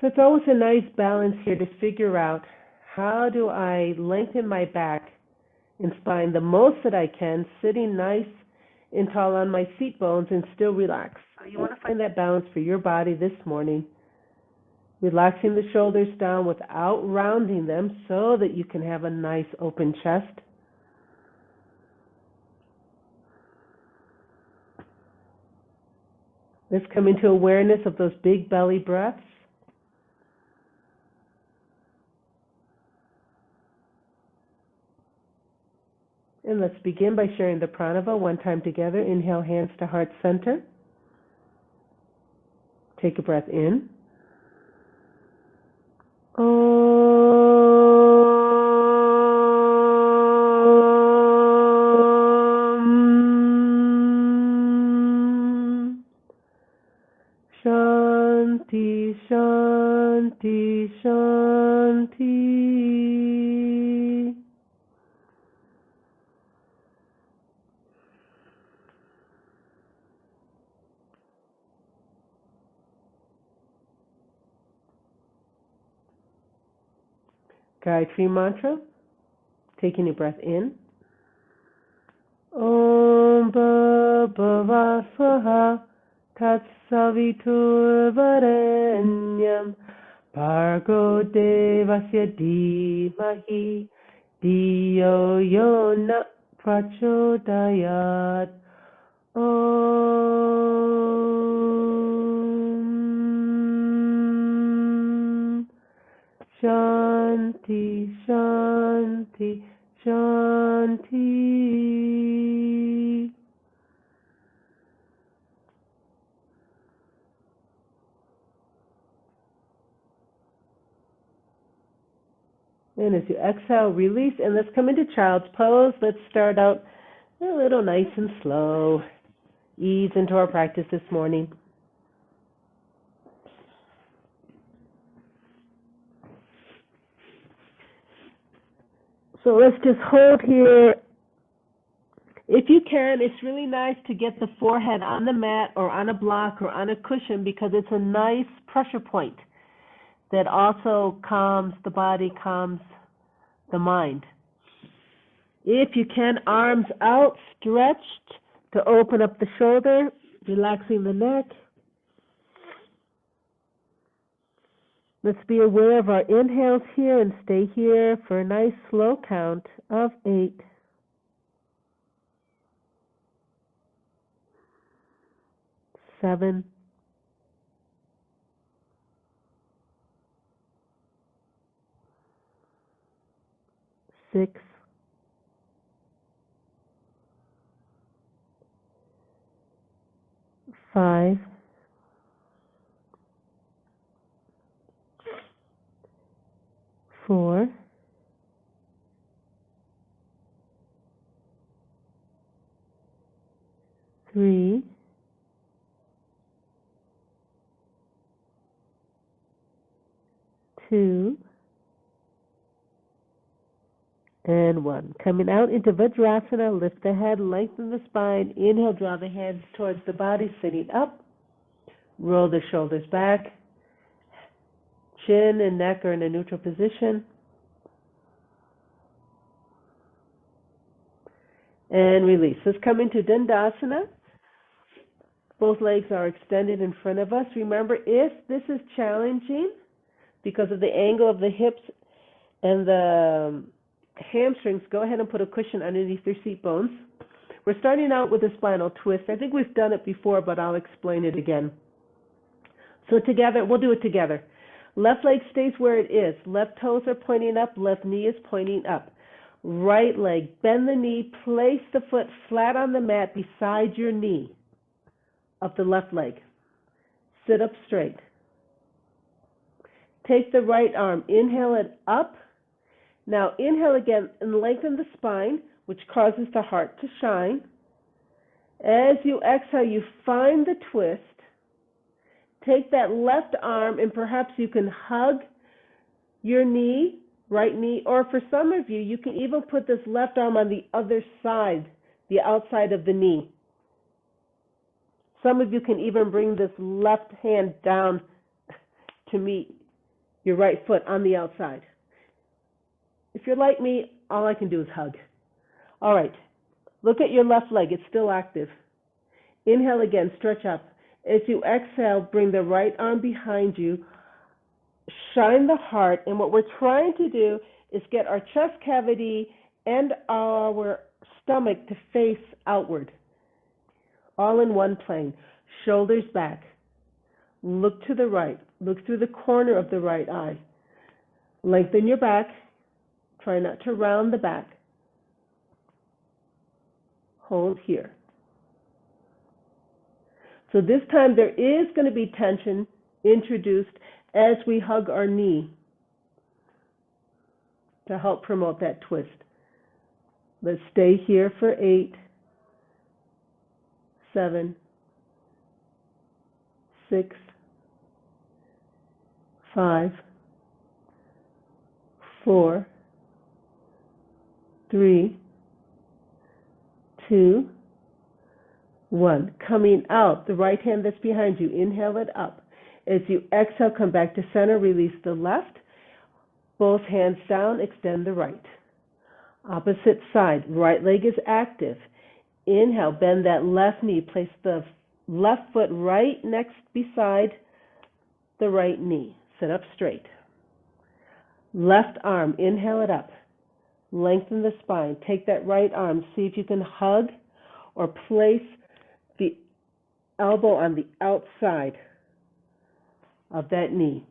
So it's always a nice balance here to figure out how do I lengthen my back and spine the most that I can, sitting nice and tall on my seat bones and still relax. So you want to find that balance for your body this morning, relaxing the shoulders down without rounding them so that you can have a nice open chest. Let's come into awareness of those big belly breaths. And let's begin by sharing the pranava one time together. Inhale, hands to heart center. Take a breath in. Shanti, Shanti, Shanti. Gayatri mantra. Taking a breath in. Om Bhava Swaha Tat Savitur Varenyam Bhargo Devasya Dhimahi Dhiyo Yo Na Prachodayat. Om Shanti, Shanti, Shanti. And as you exhale, release, and let's come into child's pose. Let's start out a little nice and slow. Ease into our practice this morning. So let's just hold here. If you can, it's really nice to get the forehead on the mat or on a block or on a cushion because it's a nice pressure point that also calms the body, calms the mind. If you can, arms outstretched to open up the shoulder, relaxing the neck. Let's be aware of our inhales here and stay here for a nice slow count of 8. 7. 6. 5. 4. 3. 2. And 1. Coming out into Vajrasana, lift the head, lengthen the spine. Inhale, draw the hands towards the body, sitting up. Roll the shoulders back. Chin and neck are in a neutral position. And release. Let's come into Dandasana. Both legs are extended in front of us. Remember, if this is challenging because of the angle of the hips and the hamstrings, go ahead and put a cushion underneath your seat bones. We're starting out with a spinal twist. I think we've done it before, but I'll explain it again. So together, we'll do it together. Left leg stays where it is. Left toes are pointing up. Left knee is pointing up. Right leg, bend the knee. Place the foot flat on the mat beside your knee of the left leg. Sit up straight. Take the right arm. Inhale it up. Now inhale again and lengthen the spine, which causes the heart to shine. As you exhale, you find the twist. Take that left arm and perhaps you can hug your knee, right knee, or for some of you, you can even put this left arm on the other side, the outside of the knee. Some of you can even bring this left hand down to meet your right foot on the outside. If you're like me, all I can do is hug. All right, look at your left leg. It's still active. Inhale again, stretch up. As you exhale, bring the right arm behind you. Shine the heart, and what we're trying to do is get our chest cavity and our stomach to face outward, all in one plane. Shoulders back. Look to the right. Look through the corner of the right eye. Lengthen your back. Try not to round the back. Hold here. So this time there is going to be tension introduced as we hug our knee to help promote that twist. Let's stay here for 8, 7, 6, 5, 4, 3, 2, 1. Coming out, the right hand that's behind you, inhale it up. As you exhale, come back to center, release the left. Both hands down, extend the right. Opposite side, right leg is active. Inhale, bend that left knee. Place the left foot right next beside the right knee. Sit up straight. Left arm, inhale it up. Lengthen the spine. Take that right arm. See if you can hug or place the elbow on the outside of that knee.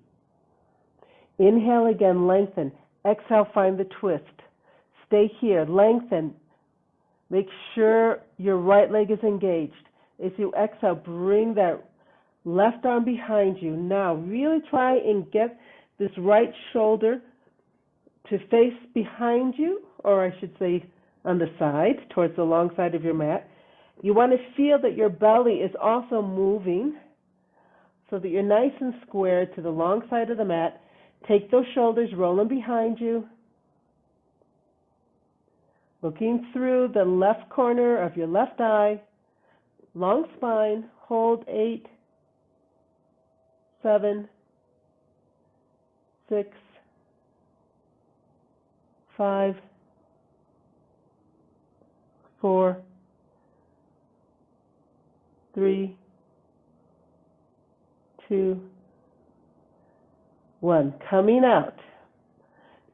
Inhale again, lengthen. Exhale, find the twist. Stay here, lengthen. Make sure your right leg is engaged. As you exhale, bring that left arm behind you. Now, really try and get this right shoulder to face behind you, or I should say on the side, towards the long side of your mat. You want to feel that your belly is also moving so that you're nice and square to the long side of the mat. Take those shoulders, roll them behind you. Looking through the left corner of your left eye. Long spine. Hold 8, 7, 6, 5, 4, 3, 2, 1. Coming out.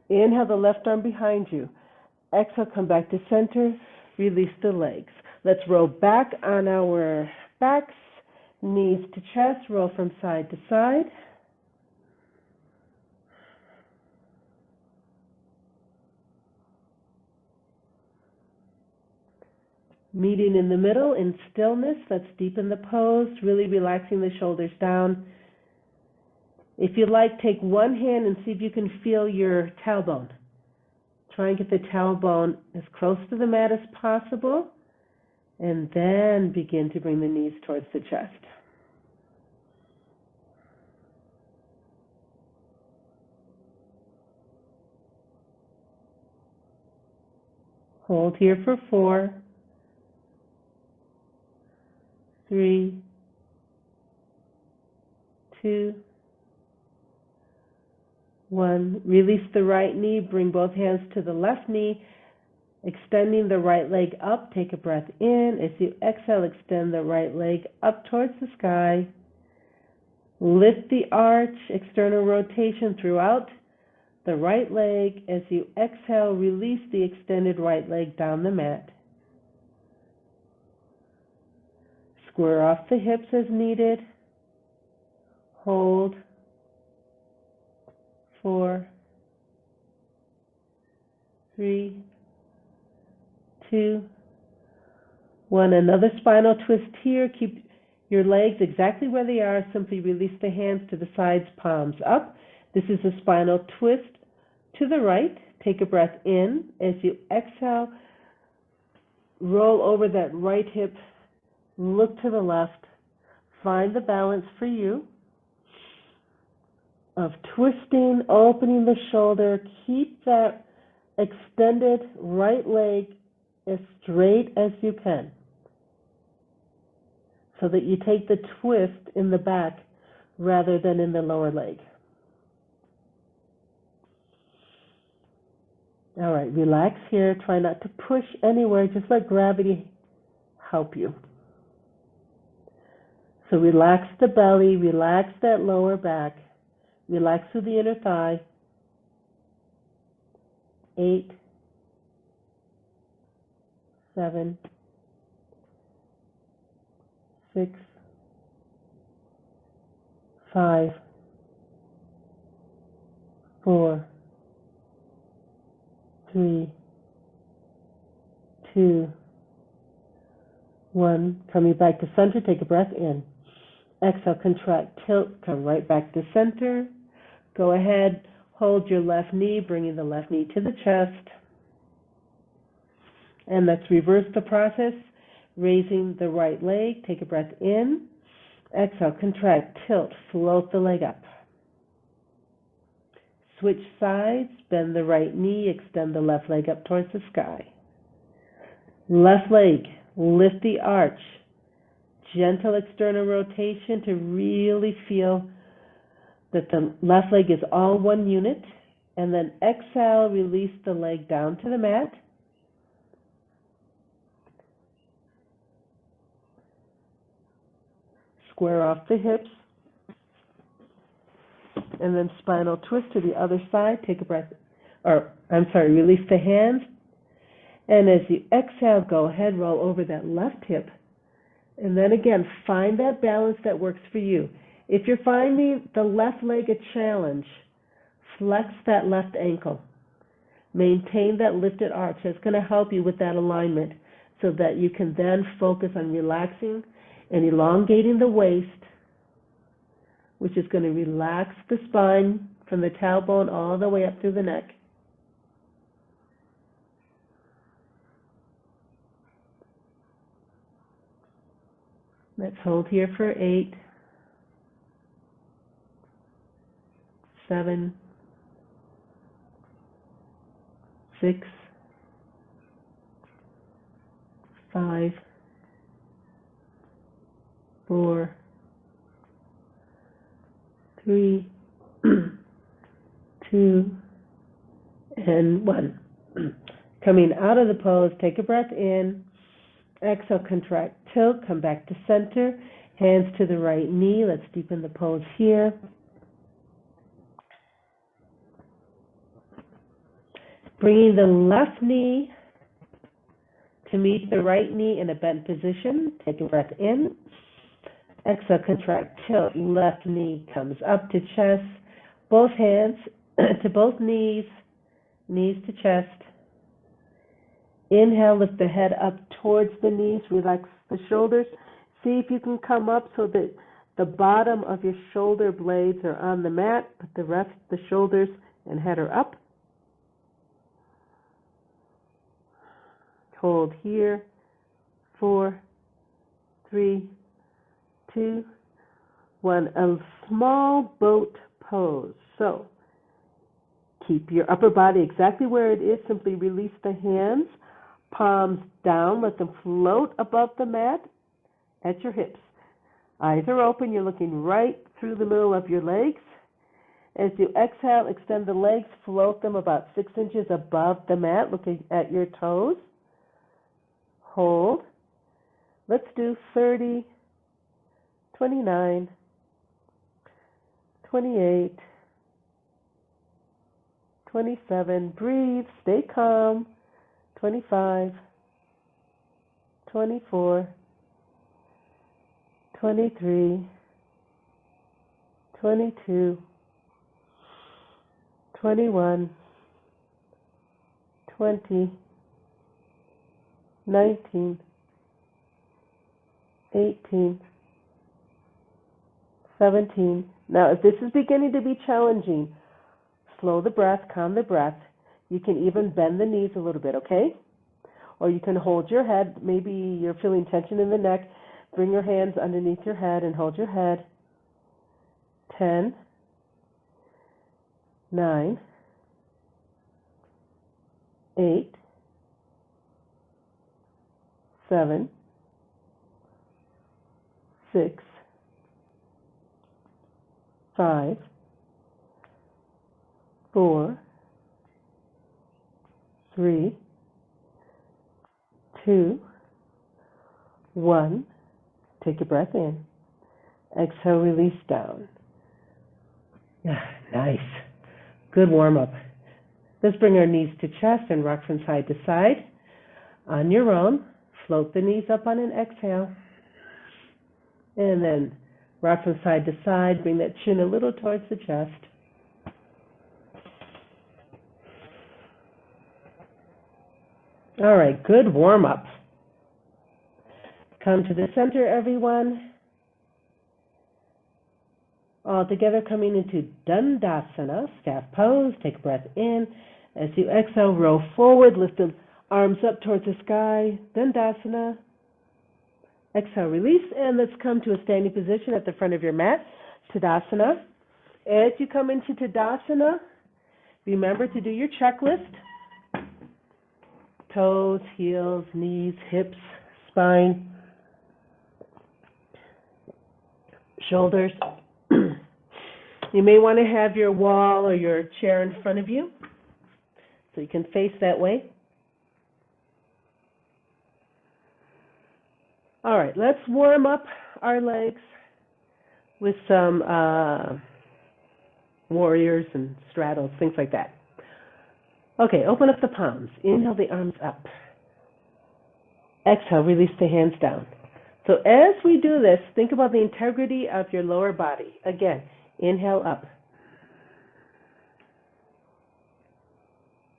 Inhale the left arm behind you. Exhale, come back to center. Release the legs. Let's roll back on our backs, knees to chest. Roll from side to side. Meeting in the middle in stillness. Let's deepen the pose, really relaxing the shoulders down. If you like, take one hand and see if you can feel your tailbone. Try and get the tailbone as close to the mat as possible, and then begin to bring the knees towards the chest. Hold here for 4, 3, 2, 1. Release the right knee. Bring both hands to the left knee, extending the right leg up. Take a breath in. As you exhale, extend the right leg up towards the sky. Lift the arch, external rotation throughout the right leg. As you exhale, release the extended right leg down the mat. Square off the hips as needed. Hold. 4, 3, 2, 1. Another spinal twist here. Keep your legs exactly where they are. Simply release the hands to the sides, palms up. This is a spinal twist to the right. Take a breath in. As you exhale, roll over that right hip. Look to the left. Find the balance for you of twisting, opening the shoulder. Keep that extended right leg as straight as you can so that you take the twist in the back rather than in the lower leg. All right, relax here. Try not to push anywhere. Just let gravity help you. So relax the belly, relax that lower back, relax through the inner thigh. 8, 7, 6, 5, 4, 3, 2, 1. Coming back to center, take a breath in. Exhale, contract, tilt, come right back to center. Go ahead, hold your left knee, bringing the left knee to the chest. And let's reverse the process, raising the right leg. Take a breath in. Exhale, contract, tilt, float the leg up. Switch sides, bend the right knee, extend the left leg up towards the sky. Left leg, lift the arch. Gentle external rotation to really feel that the left leg is all one unit. And then exhale, release the leg down to the mat. Square off the hips. And then spinal twist to the other side. Take a breath, release the hands. And as you exhale, go ahead, roll over that left hip. And then again, find that balance that works for you. If you're finding the left leg a challenge, flex that left ankle. Maintain that lifted arch. It's going to help you with that alignment so that you can then focus on relaxing and elongating the waist, which is going to relax the spine from the tailbone all the way up through the neck. Let's hold here for 8, 7, 6, 5, 4, 3, 2, and 1. Coming out of the pose, take a breath in. Exhale, contract, tilt, come back to center. Hands to the right knee. Let's deepen the pose here. Bringing the left knee to meet the right knee in a bent position. Take a breath in. Exhale, contract, tilt, left knee comes up to chest. Both hands to both knees, knees to chest. Inhale, lift the head up towards the knees, relax the shoulders. See if you can come up so that the bottom of your shoulder blades are on the mat, but the rest, the shoulders and head are up. Hold here. 4, 3, 2, 1. A small boat pose. So keep your upper body exactly where it is. Simply release the hands. Palms down, let them float above the mat at your hips. Eyes are open, you're looking right through the middle of your legs. As you exhale, extend the legs, float them about 6 inches above the mat, looking at your toes. Hold. Let's do 30, 29, 28, 27. Breathe, stay calm. 25, 24, 23, 22, 21, 20, 19, 18, 17. Now, if this is beginning to be challenging, slow the breath, calm the breath. You can even bend the knees a little bit, okay? Or you can hold your head. Maybe you're feeling tension in the neck. Bring your hands underneath your head and hold your head. 10, 9, 8, 7, 6, 5, 4, 3, 2, 1. Take a breath in. Exhale, release down. Nice. Good warm up. Let's bring our knees to chest and rock from side to side. On your own, float the knees up on an exhale. And then rock from side to side. Bring that chin a little towards the chest. All right, good warm up. Come to the center, everyone. All together, coming into Dandasana, staff pose. Take a breath in. As you exhale, roll forward, lift the arms up towards the sky. Dandasana. Exhale, release, and let's come to a standing position at the front of your mat, Tadasana. As you come into Tadasana, remember to do your checklist. Toes, heels, knees, hips, spine, shoulders. You may want to have your wall or your chair in front of you so you can face that way. All right, let's warm up our legs with some warriors and straddles, things like that. Okay, open up the palms. Inhale the arms up. Exhale, release the hands down. So as we do this, think about the integrity of your lower body. Again, inhale up.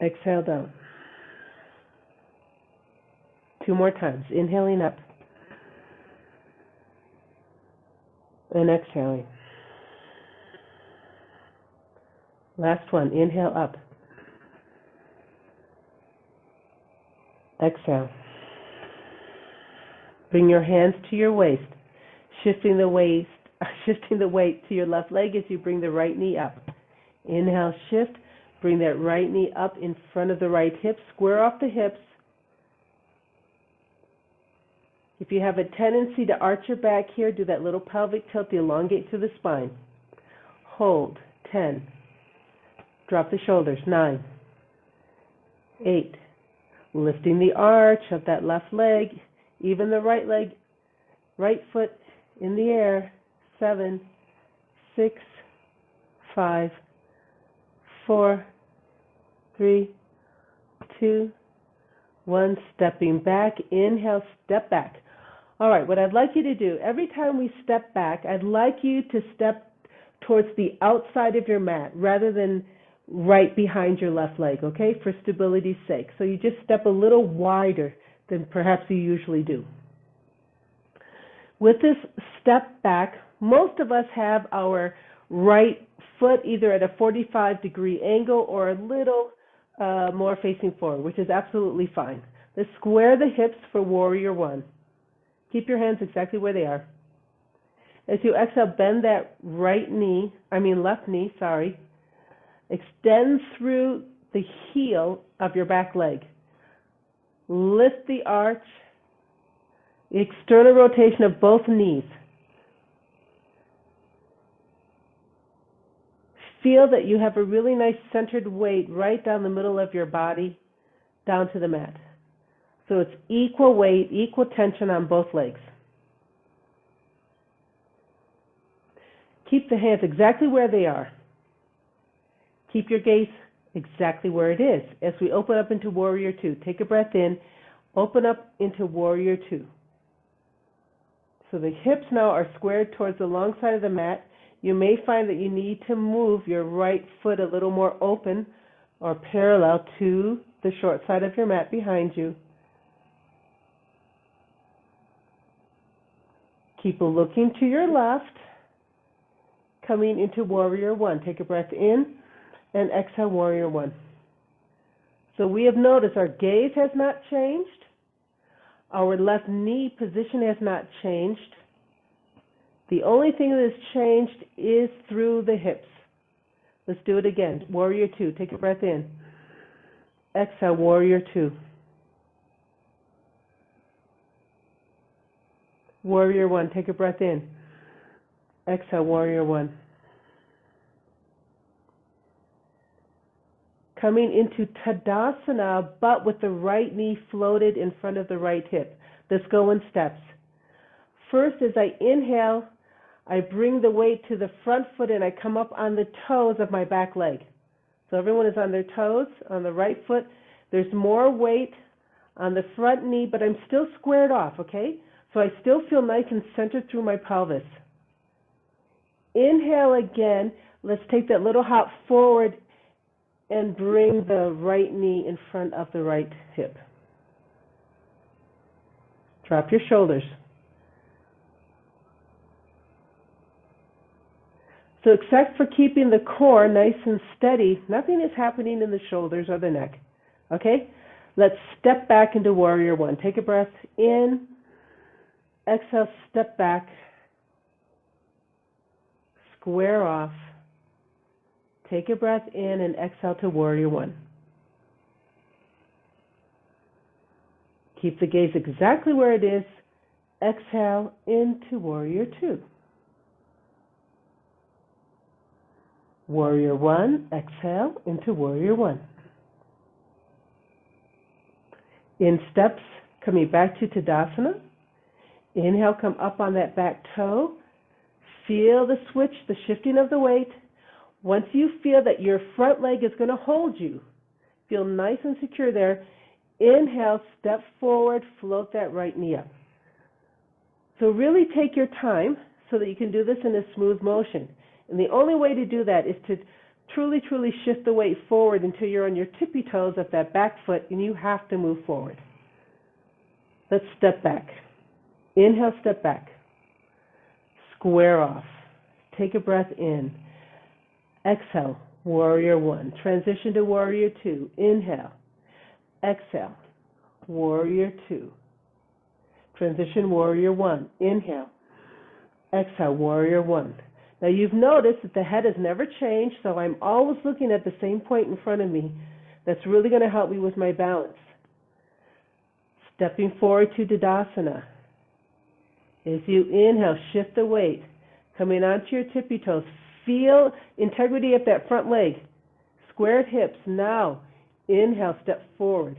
Exhale down. 2 more times. Inhaling up. And exhaling. Last one. Inhale up. Exhale. Bring your hands to your waist, shifting the weight to your left leg as you bring the right knee up. Inhale, shift. Bring that right knee up in front of the right hip. Square off the hips. If you have a tendency to arch your back here, do that little pelvic tilt to elongate through the spine. Hold. 10. Drop the shoulders. 9. 8. Lifting the arch of that left leg, even the right leg, right foot in the air. 7, 6, 5, 4, 3, 2, 1. Stepping back. Inhale, step back. All right, what I'd like you to do, every time we step back, I'd like you to step towards the outside of your mat rather than right behind your left leg, okay, for stability's sake. So you just step a little wider than perhaps you usually do. With this step back, most of us have our right foot either at a 45-degree angle or a little more facing forward, which is absolutely fine. Let's square the hips for Warrior One. Keep your hands exactly where they are. As you exhale, bend that left knee, extend through the heel of your back leg. Lift the arch, external rotation of both knees. Feel that you have a really nice centered weight right down the middle of your body, down to the mat. So it's equal weight, equal tension on both legs. Keep the hands exactly where they are. Keep your gaze exactly where it is. As we open up into Warrior Two, take a breath in, open up into Warrior Two. So the hips now are squared towards the long side of the mat. You may find that you need to move your right foot a little more open or parallel to the short side of your mat behind you. Keep looking to your left, coming into Warrior One. Take a breath in and exhale, Warrior One. So we have noticed our gaze has not changed. Our left knee position has not changed. The only thing that has changed is through the hips. Let's do it again. Warrior Two. Take a breath in. Exhale, Warrior Two. Warrior One. Take a breath in. Exhale, Warrior One. coming into Tadasana, but with the right knee floated in front of the right hip. Let's go in steps. First, as I inhale, I bring the weight to the front foot and I come up on the toes of my back leg. So everyone is on their toes, on the right foot. There's more weight on the front knee, but I'm still squared off, okay? So I still feel nice and centered through my pelvis. Inhale again. Let's take that little hop forward and bring the right knee in front of the right hip. Drop your shoulders. So except for keeping the core nice and steady, nothing is happening in the shoulders or the neck. Okay? Let's step back into Warrior One. Take a breath in. Exhale, step back. Square off. Take a breath in and exhale to Warrior One. Keep the gaze exactly where it is. Exhale into Warrior Two. Warrior One, exhale into Warrior One. In steps, coming back to Tadasana. Inhale, come up on that back toe. Feel the switch, the shifting of the weight. Once you feel that your front leg is going to hold you, feel nice and secure there. Inhale, step forward, float that right knee up. So really take your time so that you can do this in a smooth motion. And the only way to do that is to truly, truly shift the weight forward until you're on your tippy toes of that back foot and you have to move forward. Let's step back. Inhale, step back. Square off. Take a breath in. Exhale, Warrior One. Transition to Warrior Two. Inhale. Exhale, Warrior Two. Transition, Warrior One. Inhale. Exhale, Warrior One. Now you've noticed that the head has never changed, so I'm always looking at the same point in front of me. That's really going to help me with my balance. Stepping forward to Tadasana. As you inhale, shift the weight. Coming onto your tippy toes. Feel integrity of that front leg. Squared hips. Now, inhale, step forward.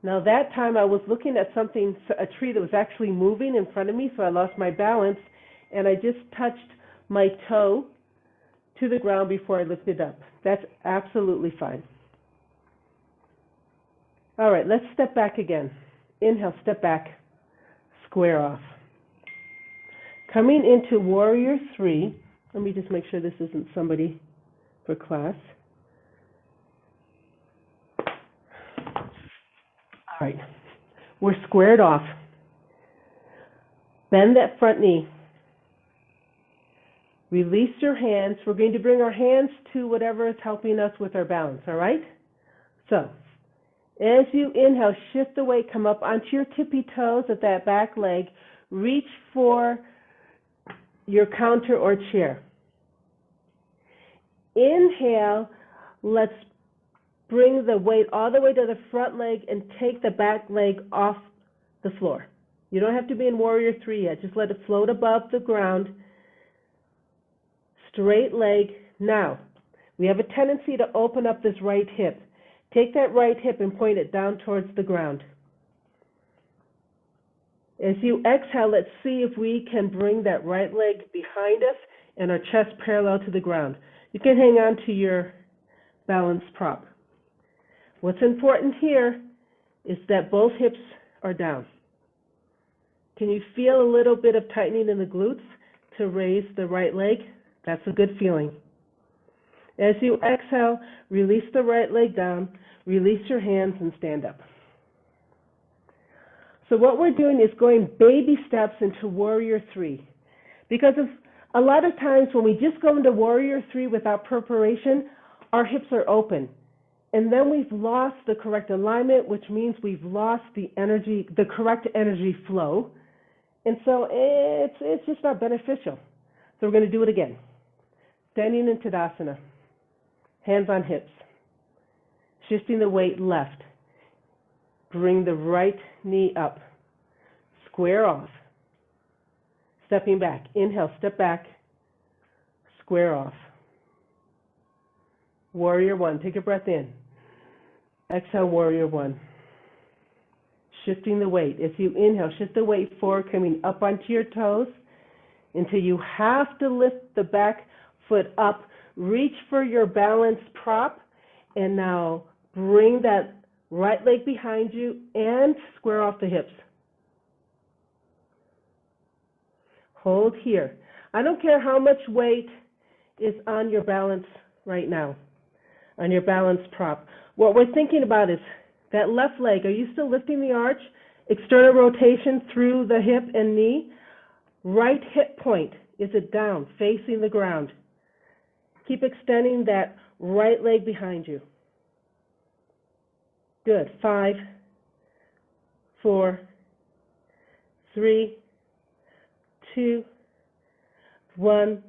Now that time I was looking at something, a tree that was actually moving in front of me, so I lost my balance, and I just touched my toe to the ground before I lifted up. That's absolutely fine. All right, let's step back again. Inhale, step back, square off. Coming into Warrior Three, let me just make sure this isn't somebody for class. All right, we're squared off. Bend that front knee. Release your hands. We're going to bring our hands to whatever is helping us with our balance, all right? So, as you inhale, shift the weight, come up onto your tippy toes at that back leg. Reach for your counter or chair. Inhale, let's bring the weight all the way to the front leg and take the back leg off the floor. You don't have to be in Warrior Three yet. Just let it float above the ground. Straight leg. Now, we have a tendency to open up this right hip. Take that right hip and point it down towards the ground. As you exhale, let's see if we can bring that right leg behind us and our chest parallel to the ground. You can hang on to your balance prop. What's important here is that both hips are down. Can you feel a little bit of tightening in the glutes to raise the right leg? That's a good feeling. As you exhale, release the right leg down, release your hands and stand up. So what we're doing is going baby steps into Warrior Three. Because of a lot of times when we just go into Warrior Three without preparation, our hips are open. And then we've lost the correct alignment, which means we've lost the energy, the correct energy flow. And so it's just not beneficial. So we're going to do it again. Standing in Tadasana. Hands on hips. Shifting the weight left. Bring the right knee up. Square off. Stepping back. Inhale, step back. Square off. Warrior one. Take a breath in. Exhale, warrior one. Shifting the weight. As you inhale, shift the weight forward, coming up onto your toes until you have to lift the back foot up. Reach for your balance prop, and now bring that right leg behind you and square off the hips. Hold here. I don't care how much weight is on your balance right now, on your balance prop. What we're thinking about is that left leg. Are you still lifting the arch? External rotation through the hip and knee. Right hip point, is it down, facing the ground? Keep extending that right leg behind you. Good. 5, 4, 3, 2, 1.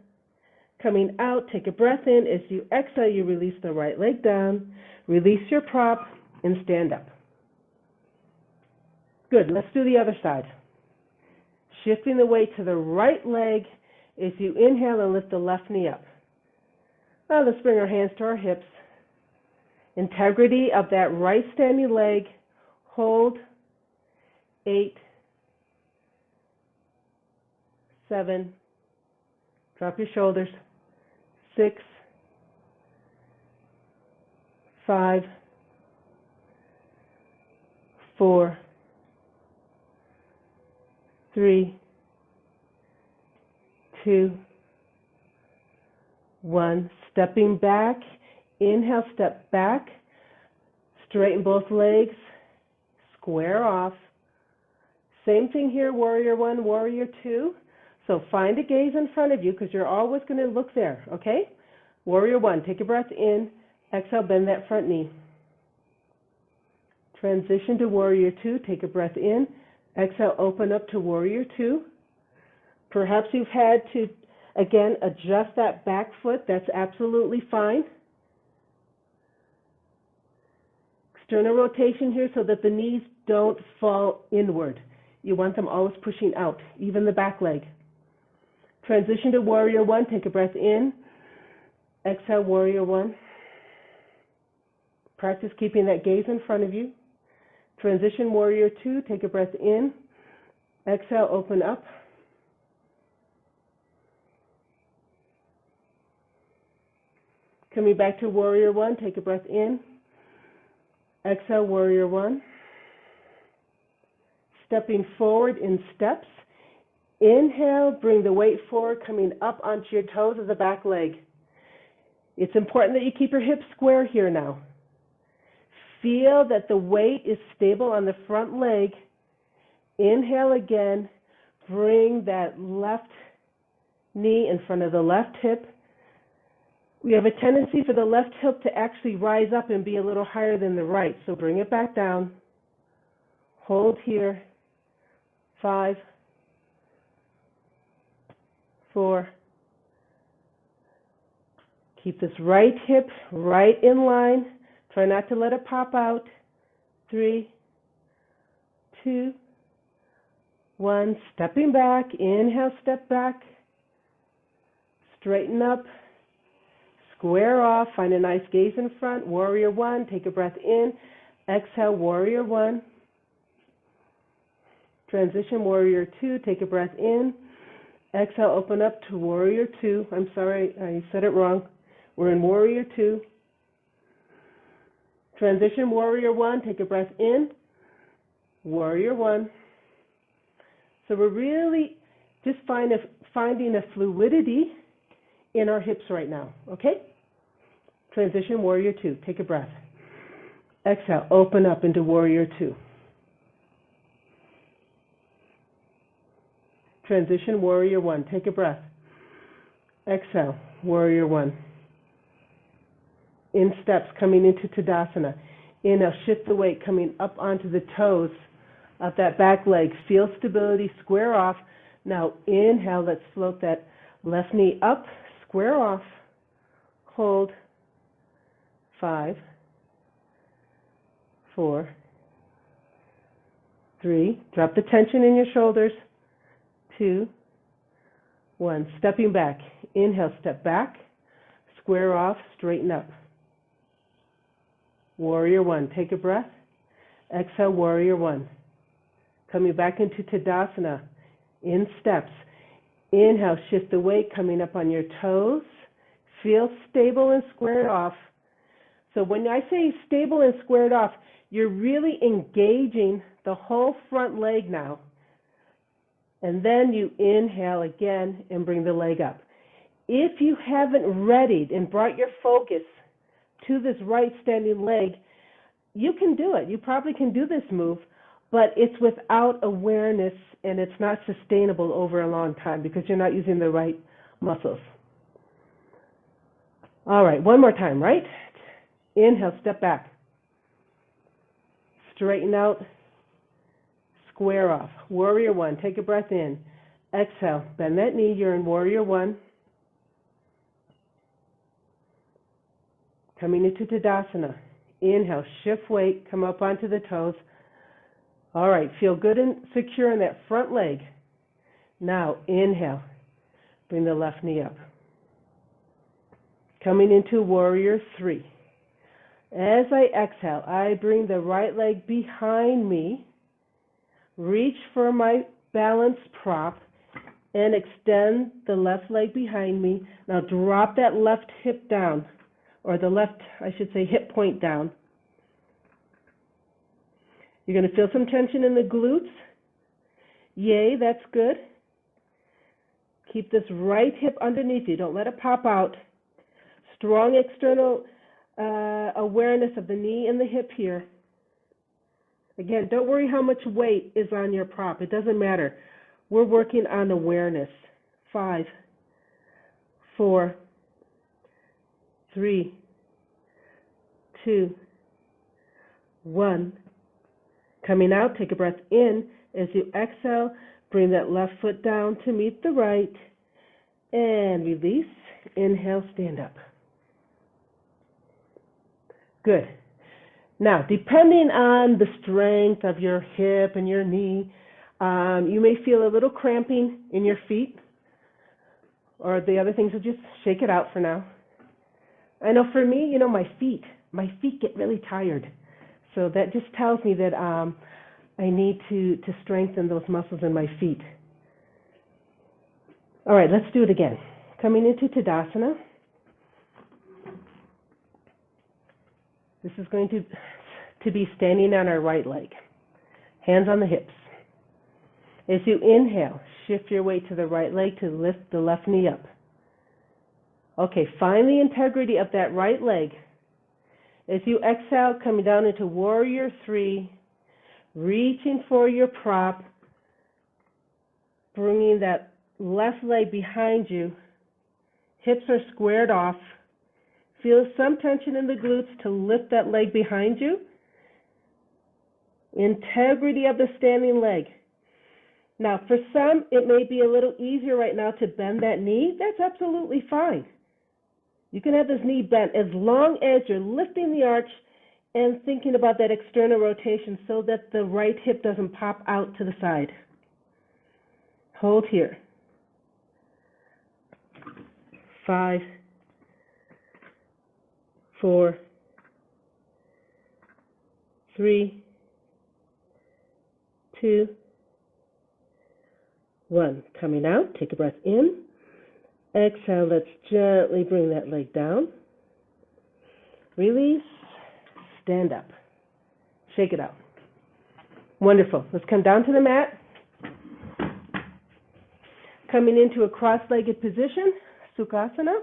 Coming out, take a breath in. As you exhale, you release the right leg down. Release your prop and stand up. Good. Let's do the other side. Shifting the weight to the right leg as you inhale and lift the left knee up. Now let's bring our hands to our hips. Integrity of that right standing leg. Hold. 8, 7. Drop your shoulders. 6, 5, 4, 3, 2, 1. Stepping back. Inhale, step back. Straighten both legs. Square off. Same thing here, warrior one, warrior two. So find a gaze in front of you because you're always going to look there, okay? Warrior one, take a breath in. Exhale, bend that front knee. Transition to warrior two. Take a breath in. Exhale, open up to warrior two. Perhaps you've had to, again, adjust that back foot. That's absolutely fine. External rotation here so that the knees don't fall inward. You want them always pushing out, even the back leg. Transition to warrior one. Take a breath in. Exhale, warrior one. Practice keeping that gaze in front of you. Transition warrior two. Take a breath in. Exhale, open up. Coming back to warrior one. Take a breath in. Exhale, warrior one. Stepping forward in steps. Inhale, bring the weight forward, coming up onto your toes of the back leg. It's important that you keep your hips square here now. Feel that the weight is stable on the front leg. Inhale again. Bring that left knee in front of the left hip. We have a tendency for the left hip to actually rise up and be a little higher than the right. So bring it back down. Hold here. 5, 4. Keep this right hip right in line. Try not to let it pop out. 3, 2, 1. Stepping back. Inhale, step back. Straighten up. Square off. Find a nice gaze in front. Warrior one. Take a breath in. Exhale, warrior one. Transition warrior two. Take a breath in. Exhale, open up to warrior two. I'm sorry, I said it wrong. We're in warrior two. Transition warrior one. Take a breath in. Warrior one. So we're really just finding a fluidity in our hips right now, okay? Transition warrior two. Take a breath. Exhale, open up into warrior two. Transition warrior one. Take a breath. Exhale, warrior one. In steps, coming into Tadasana. Inhale, shift the weight, coming up onto the toes of that back leg. Feel stability, square off. Now inhale, let's float that left knee up, square off. Hold. 5, 4, 3. Drop the tension in your shoulders. 2, 1. Stepping back. Inhale, step back. Square off, straighten up. Warrior one. Take a breath. Exhale, warrior one. Coming back into Tadasana in steps. Inhale, shift the weight, coming up on your toes. Feel stable and squared off. So when I say stable and squared off, you're really engaging the whole front leg now. And then you inhale again and bring the leg up. If you haven't readied and brought your focus to this right standing leg, you can do it. You probably can do this move, but it's without awareness and it's not sustainable over a long time because you're not using the right muscles. All right, one more time, right? Inhale, step back. Straighten out, square off. Warrior one, take a breath in. Exhale, bend that knee, you're in warrior one. Coming into Tadasana. Inhale, shift weight, come up onto the toes. All right, feel good and secure in that front leg. Now, inhale, bring the left knee up. Coming into warrior three. As I exhale, I bring the right leg behind me, reach for my balance prop, and extend the left leg behind me. Now drop that left hip down, or the left, I should say, hip point down. You're going to feel some tension in the glutes. Yay, that's good. Keep this right hip underneath you. Don't let it pop out. Strong external awareness of the knee and the hip here. Again, don't worry how much weight is on your prop. It doesn't matter. We're working on awareness. 5, 4, 3, 2, 1. Coming out, take a breath in. As you exhale, bring that left foot down to meet the right. And release. Inhale, stand up. Good. Now, depending on the strength of your hip and your knee, you may feel a little cramping in your feet, or the other things will just shake it out for now. I know for me, my feet get really tired. So that just tells me that I need to strengthen those muscles in my feet. All right, let's do it again. Coming into Tadasana. This is going to be standing on our right leg. Hands on the hips. As you inhale, shift your weight to the right leg to lift the left knee up. Okay, find the integrity of that right leg. As you exhale, coming down into warrior three, reaching for your prop, bringing that left leg behind you. Hips are squared off. Feel some tension in the glutes to lift that leg behind you. Integrity of the standing leg. Now, for some, it may be a little easier right now to bend that knee. That's absolutely fine. You can have this knee bent as long as you're lifting the arch and thinking about that external rotation so that the right hip doesn't pop out to the side. Hold here. 5, 4, 3, 2, 1. Coming out, take a breath in. Exhale, let's gently bring that leg down. Release, stand up. Shake it out. Wonderful. Let's come down to the mat. Coming into a cross-legged position, Sukhasana.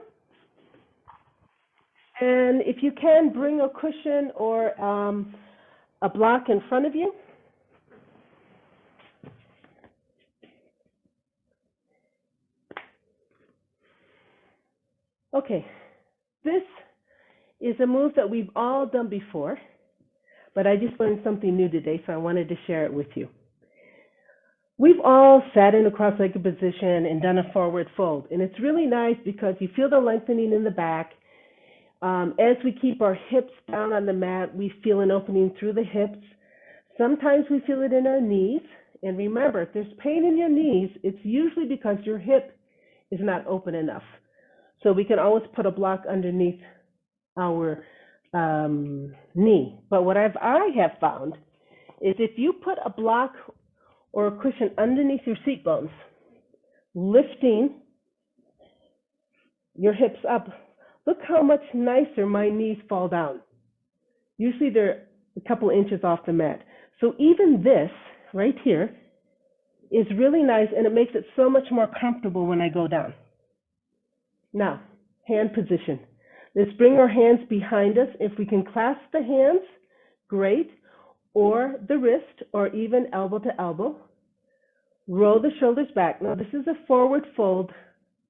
And if you can, bring a cushion or a block in front of you. Okay, this is a move that we've all done before, but I just learned something new today, so I wanted to share it with you. We've all sat in a cross-legged position and done a forward fold, and it's really nice because you feel the lengthening in the back. As we keep our hips down on the mat, we feel an opening through the hips. Sometimes we feel it in our knees, and remember, if there's pain in your knees, it's usually because your hip is not open enough. So we can always put a block underneath our knee. But what I have found is if you put a block or a cushion underneath your seat bones, lifting your hips up, look how much nicer my knees fall down. Usually they're a couple inches off the mat. So even this right here is really nice, and it makes it so much more comfortable when I go down. Now, hand position. Let's bring our hands behind us. If we can clasp the hands, great, or the wrist, or even elbow to elbow. Roll the shoulders back. Now, this is a forward fold.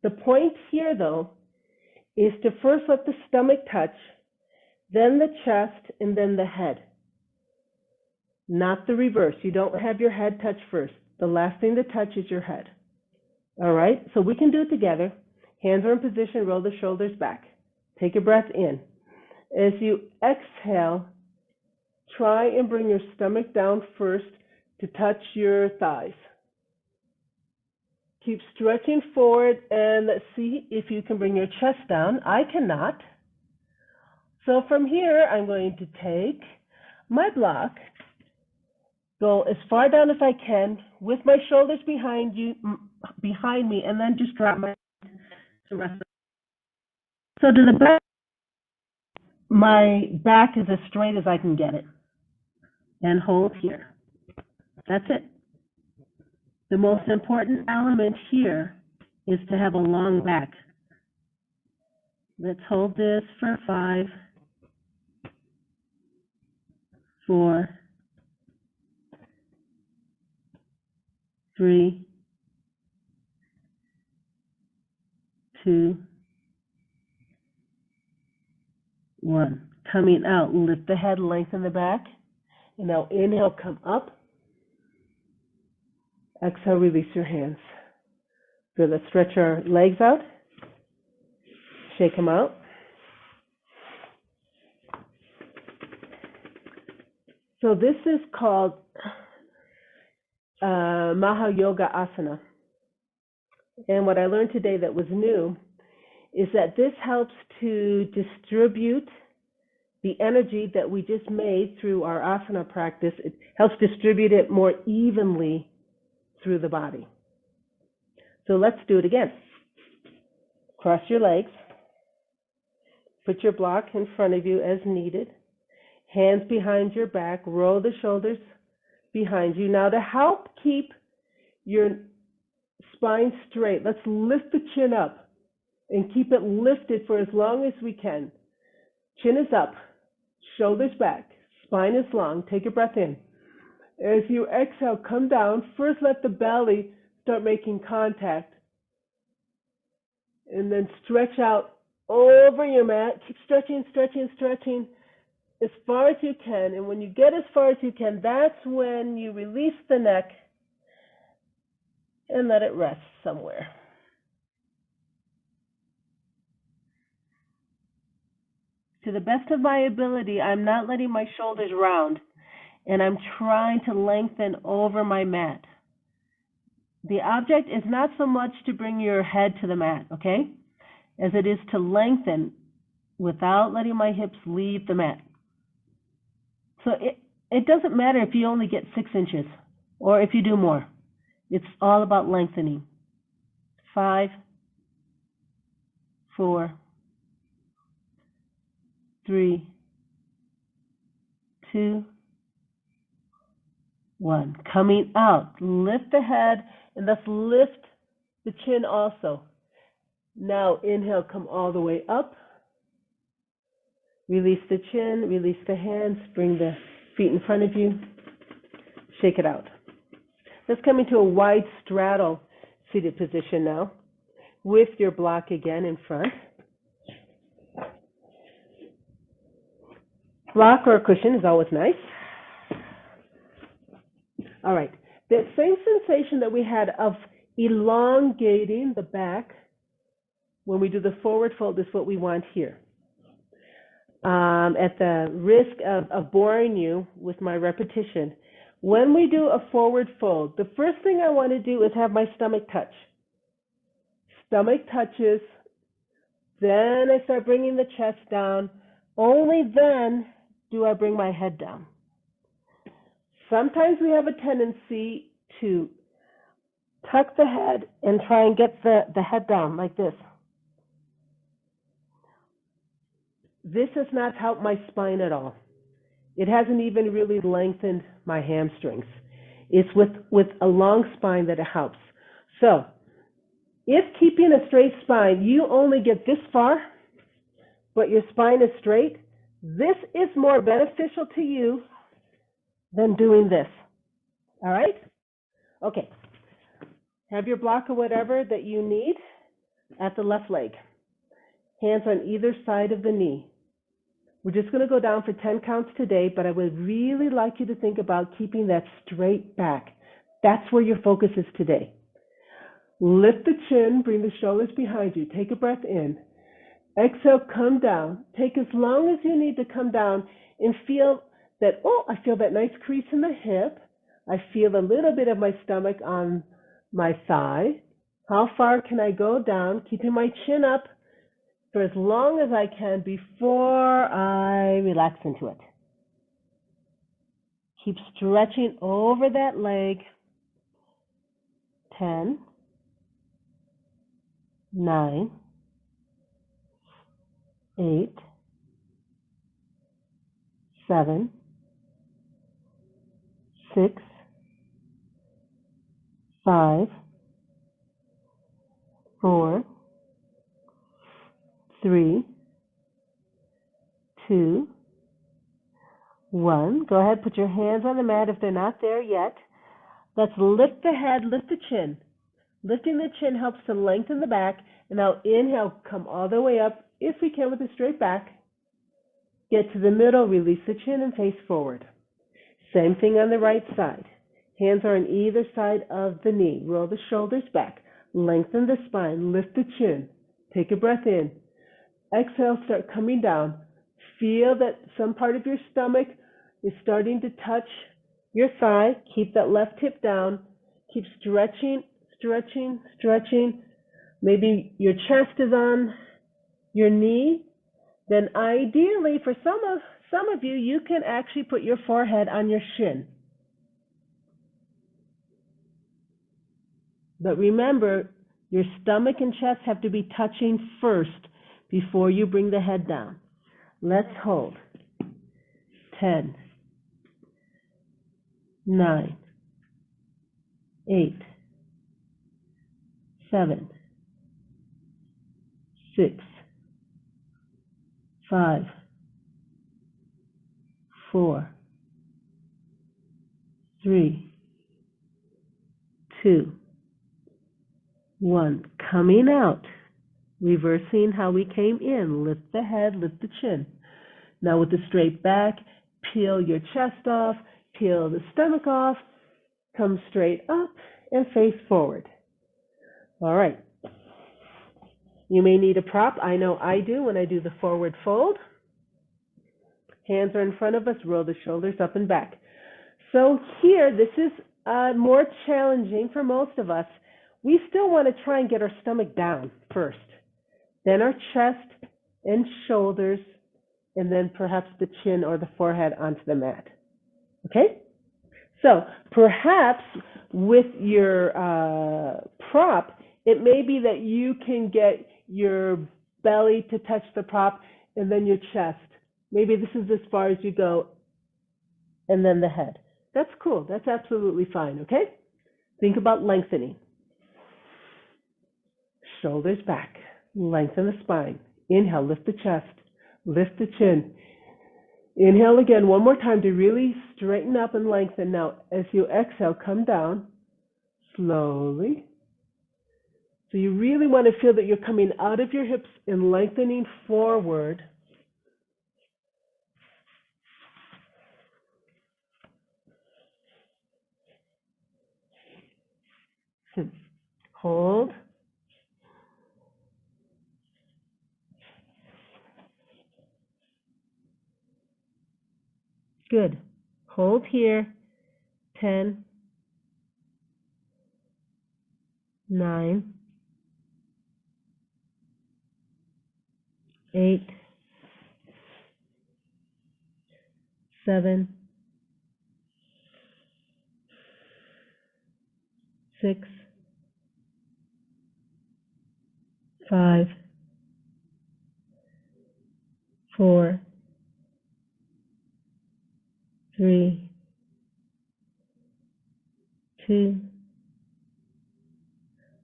The point here, though, is to first let the stomach touch, then the chest, and then the head. Not the reverse. You don't have your head touch first. The last thing to touch is your head. All right? So we can do it together. Hands are in position. Roll the shoulders back. Take a breath in. As you exhale, try and bring your stomach down first to touch your thighs. Keep stretching forward, and let's see if you can bring your chest down. I cannot. So from here, I'm going to take my block, go as far down as I can with my shoulders behind me, and then just drop my to rest. So to the back, my back is as straight as I can get it. And hold here. That's it. The most important element here is to have a long back. Let's hold this for 5, 4, 3, 2, 1. Coming out, lift the head, lengthen the back. And now inhale, come up. Exhale, release your hands. Good, let's stretch our legs out. Shake them out. So this is called Maha-Yoga Asana. And what I learned today that was new is that this helps to distribute the energy that we just made through our asana practice. It helps distribute it more evenly through the body. So let's do it again. Cross your legs. Put your block in front of you as needed. Hands behind your back. Roll the shoulders behind you. Now to help keep your spine straight, let's lift the chin up and keep it lifted for as long as we can. Chin is up, shoulders back, spine is long. Take a breath in. As you exhale, come down. First, let the belly start making contact. And then stretch out over your mat. Keep stretching, stretching, stretching as far as you can. And when you get as far as you can, that's when you release the neck and let it rest somewhere. To the best of my ability, I'm not letting my shoulders round, and I'm trying to lengthen over my mat. The object is not so much to bring your head to the mat, okay, as it is to lengthen without letting my hips leave the mat. So it doesn't matter if you only get 6 inches or if you do more. It's all about lengthening. 5, 4, 3, 2, 1. Coming out, lift the head, and thus lift the chin also. Now inhale, come all the way up. Release the chin, release the hands, bring the feet in front of you. Shake it out. Let's come into a wide straddle seated position now with your block again in front. Block or a cushion is always nice. All right. That same sensation that we had of elongating the back when we do the forward fold is what we want here. At the risk of boring you with my repetition, when we do a forward fold, the first thing I want to do is have my stomach touch. Stomach touches, then I start bringing the chest down, Only then do I bring my head down. Sometimes we have a tendency to tuck the head and try and get the head down like this. This has not helped my spine at all. It hasn't even really lengthened my hamstrings. It's with a long spine that it helps. So, if keeping a straight spine, you only get this far, but your spine is straight, this is more beneficial to you than doing this. All right? Okay. Have your block or whatever that you need at the left leg. Hands on either side of the knee. We're just going to go down for 10 counts today, but I would really like you to think about keeping that straight back. That's where your focus is today. Lift the chin, bring the shoulders behind you. Take a breath in. Exhale, come down. Take as long as you need to come down and feel that, I feel that nice crease in the hip. I feel a little bit of my stomach on my thigh. How far can I go down, keeping my chin up for as long as I can before I relax into it? Keep stretching over that leg. 10, 9, 8, 7, 6, 5, 4, 3, 2, 1. Go ahead, put your hands on the mat if they're not there yet. Let's lift the head, lift the chin. Lifting the chin helps to lengthen the back. And now inhale, come all the way up, if we can, with a straight back. Get to the middle, release the chin and face forward. Same thing on the right side. Hands are on either side of the knee. Roll the shoulders back. Lengthen the spine. Lift the chin. Take a breath in. Exhale, start coming down. Feel that some part of your stomach is starting to touch your thigh. Keep that left hip down. Keep stretching, stretching, stretching. Maybe your chest is on your knee. Then ideally, for some of you, you can actually put your forehead on your shin. But remember, your stomach and chest have to be touching first before you bring the head down. Let's hold. 10, 9, 8, 7, 6, 5, 4, 3, 2, 1. Coming out. Reversing how we came in. Lift the head, lift the chin. Now with the straight back, peel your chest off, peel the stomach off, come straight up and face forward. All right. You may need a prop. I know I do when I do the forward fold. Hands are in front of us, roll the shoulders up and back. So here, this is more challenging for most of us. We still want to try and get our stomach down first, then our chest and shoulders, and then perhaps the chin or the forehead onto the mat. Okay? So perhaps with your prop, it may be that you can get your belly to touch the prop and then your chest. Maybe this is as far as you go, and then the head. That's cool. That's absolutely fine, okay? Think about lengthening. Shoulders back. Lengthen the spine. Inhale, lift the chest. Lift the chin. Inhale again one more time to really straighten up and lengthen. Now, as you exhale, come down slowly. So you really want to feel that you're coming out of your hips and lengthening forward. Hold. Good. Hold here. 10, 9, 8, 7, 6, 5, 4, 3, 2,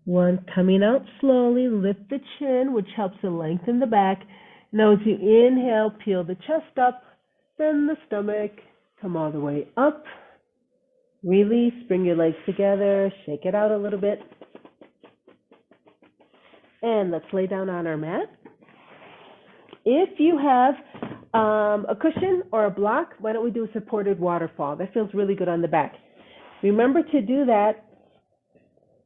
1. Coming out slowly, lift the chin, which helps to lengthen the back. Now as you inhale, peel the chest up, bend the stomach, come all the way up. Release, bring your legs together, shake it out a little bit. And let's lay down on our mat. If you have a cushion or a block, why don't we do a supported waterfall? That feels really good on the back. Remember to do that.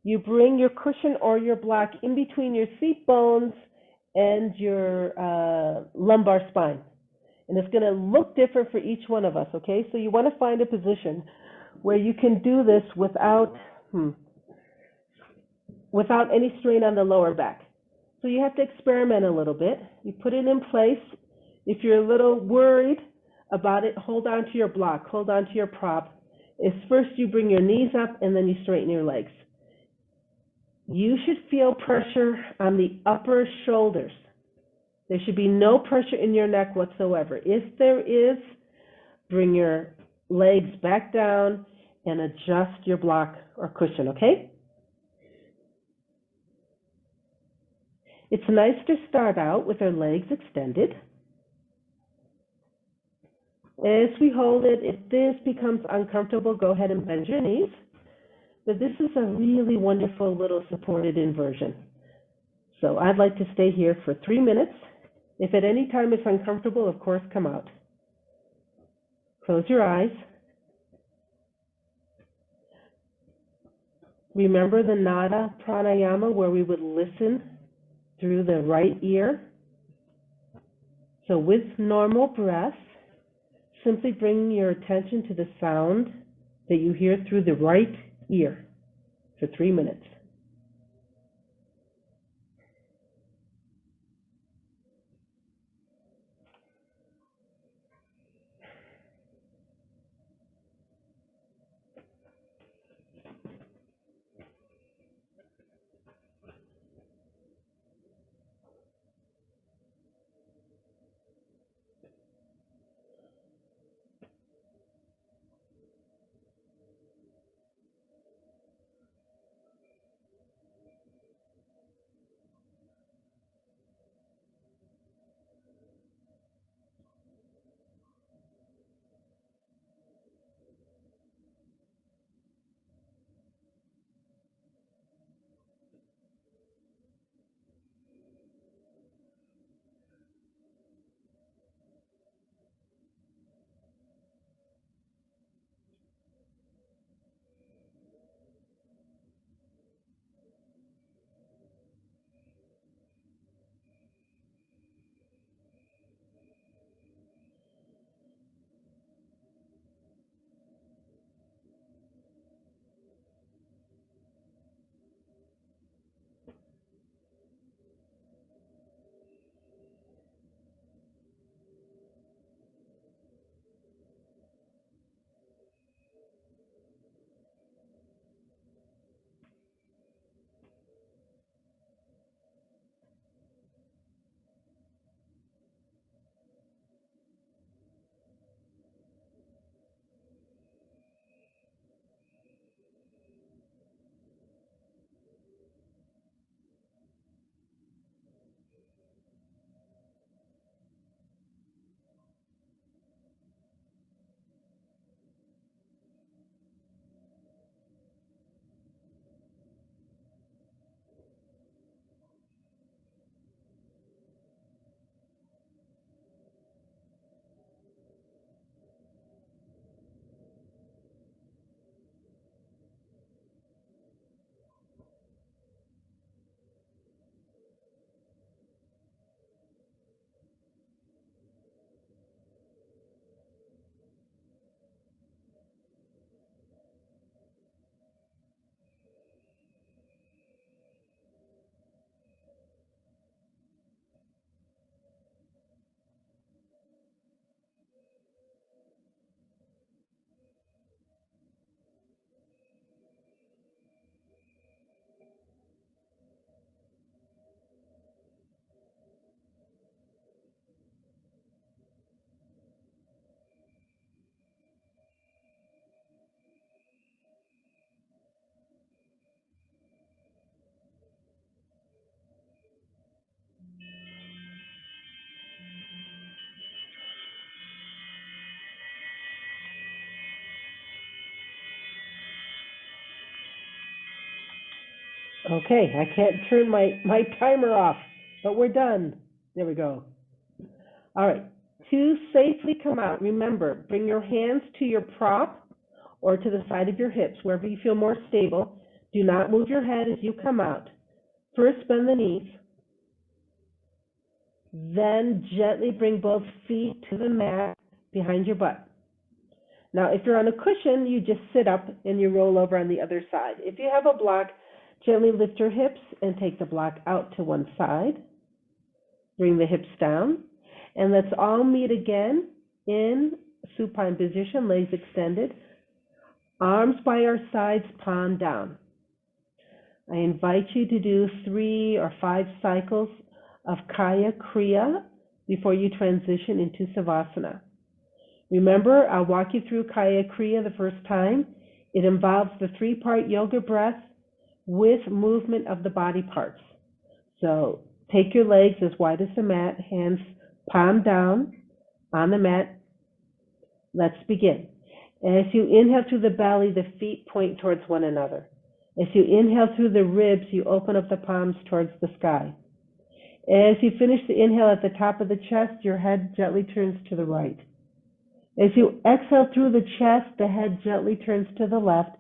You bring your cushion or your block in between your seat bones and your lumbar spine. And it's going to look different for each one of us, okay? So you want to find a position where you can do this without any strain on the lower back. So you have to experiment a little bit. You put it in place. If you're a little worried about it, hold on to your block, hold on to your prop. It's first you bring your knees up and then you straighten your legs. You should feel pressure on the upper shoulders. There should be no pressure in your neck whatsoever. If there is, bring your legs back down and adjust your block or cushion, okay? It's nice to start out with our legs extended. As we hold it, if this becomes uncomfortable, go ahead and bend your knees. But this is a really wonderful little supported inversion. So I'd like to stay here for 3 minutes. If at any time it's uncomfortable, of course, come out. Close your eyes. Remember the nada pranayama where we would listen through the right ear. So with normal breath, simply bring your attention to the sound that you hear through the right ear for 3 minutes. Okay, I can't turn my timer off, but we're done. There we go. All right. To safely come out, remember, bring your hands to your prop or to the side of your hips, wherever you feel more stable. Do not move your head as you come out. First, bend the knees. Then gently bring both feet to the mat behind your butt. Now, if you're on a cushion, you just sit up and you roll over on the other side. If you have a block, gently lift your hips and take the block out to one side. Bring the hips down. And let's all meet again in supine position, legs extended. Arms by our sides, palm down. I invite you to do 3 or 5 cycles of Kaya Kriya before you transition into Savasana. Remember, I'll walk you through Kaya Kriya the first time. It involves the 3-part yoga breath with movement of the body parts. So take your legs as wide as the mat, hands palm down on the mat. Let's begin. As you inhale through the belly, the feet point towards one another. As you inhale through the ribs, you open up the palms towards the sky. As you finish the inhale at the top of the chest, your head gently turns to the right. As you exhale through the chest, the head gently turns to the left.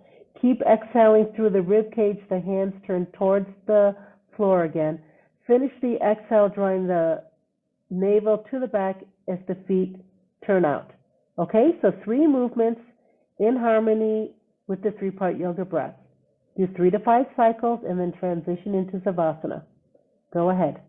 Keep exhaling through the rib cage, the hands turn towards the floor again. Finish the exhale, drawing the navel to the back as the feet turn out. Okay, so 3 movements in harmony with the 3-part yoga breath. Do 3 to 5 cycles and then transition into Savasana. Go ahead.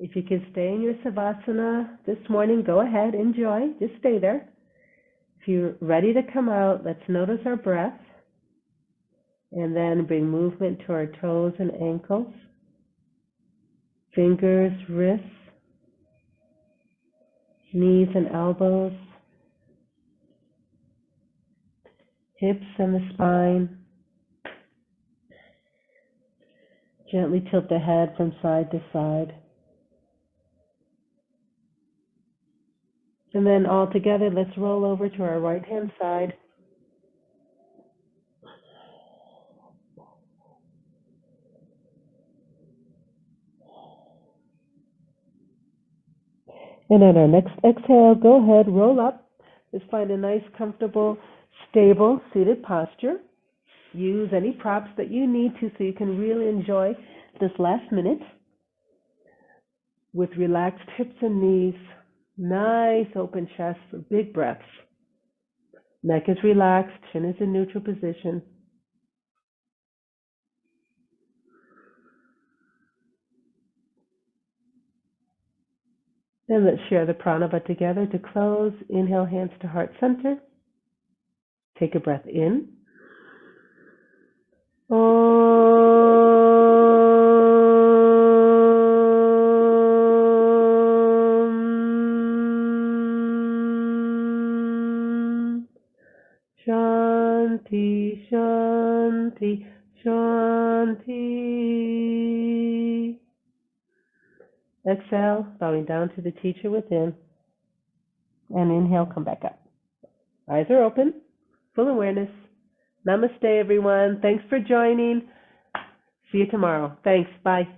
If you can stay in your Savasana this morning, go ahead, enjoy, just stay there. If you're ready to come out, let's notice our breath and then bring movement to our toes and ankles, fingers, wrists, knees and elbows, hips and the spine. Gently tilt the head from side to side. And then all together, let's roll over to our right-hand side. And on our next exhale, go ahead, roll up. Just find a nice, comfortable, stable, seated posture. Use any props that you need to so you can really enjoy this last minute with relaxed hips and knees, nice open chest, big breaths. Neck is relaxed, chin is in neutral position. And let's share the pranava together to close. Inhale, hands to heart center. Take a breath in. Shanti, Shanti, Shanti. Exhale, bowing down to the teacher within. And inhale, come back up. Eyes are open, full awareness. Namaste, everyone. Thanks for joining. See you tomorrow. Thanks. Bye.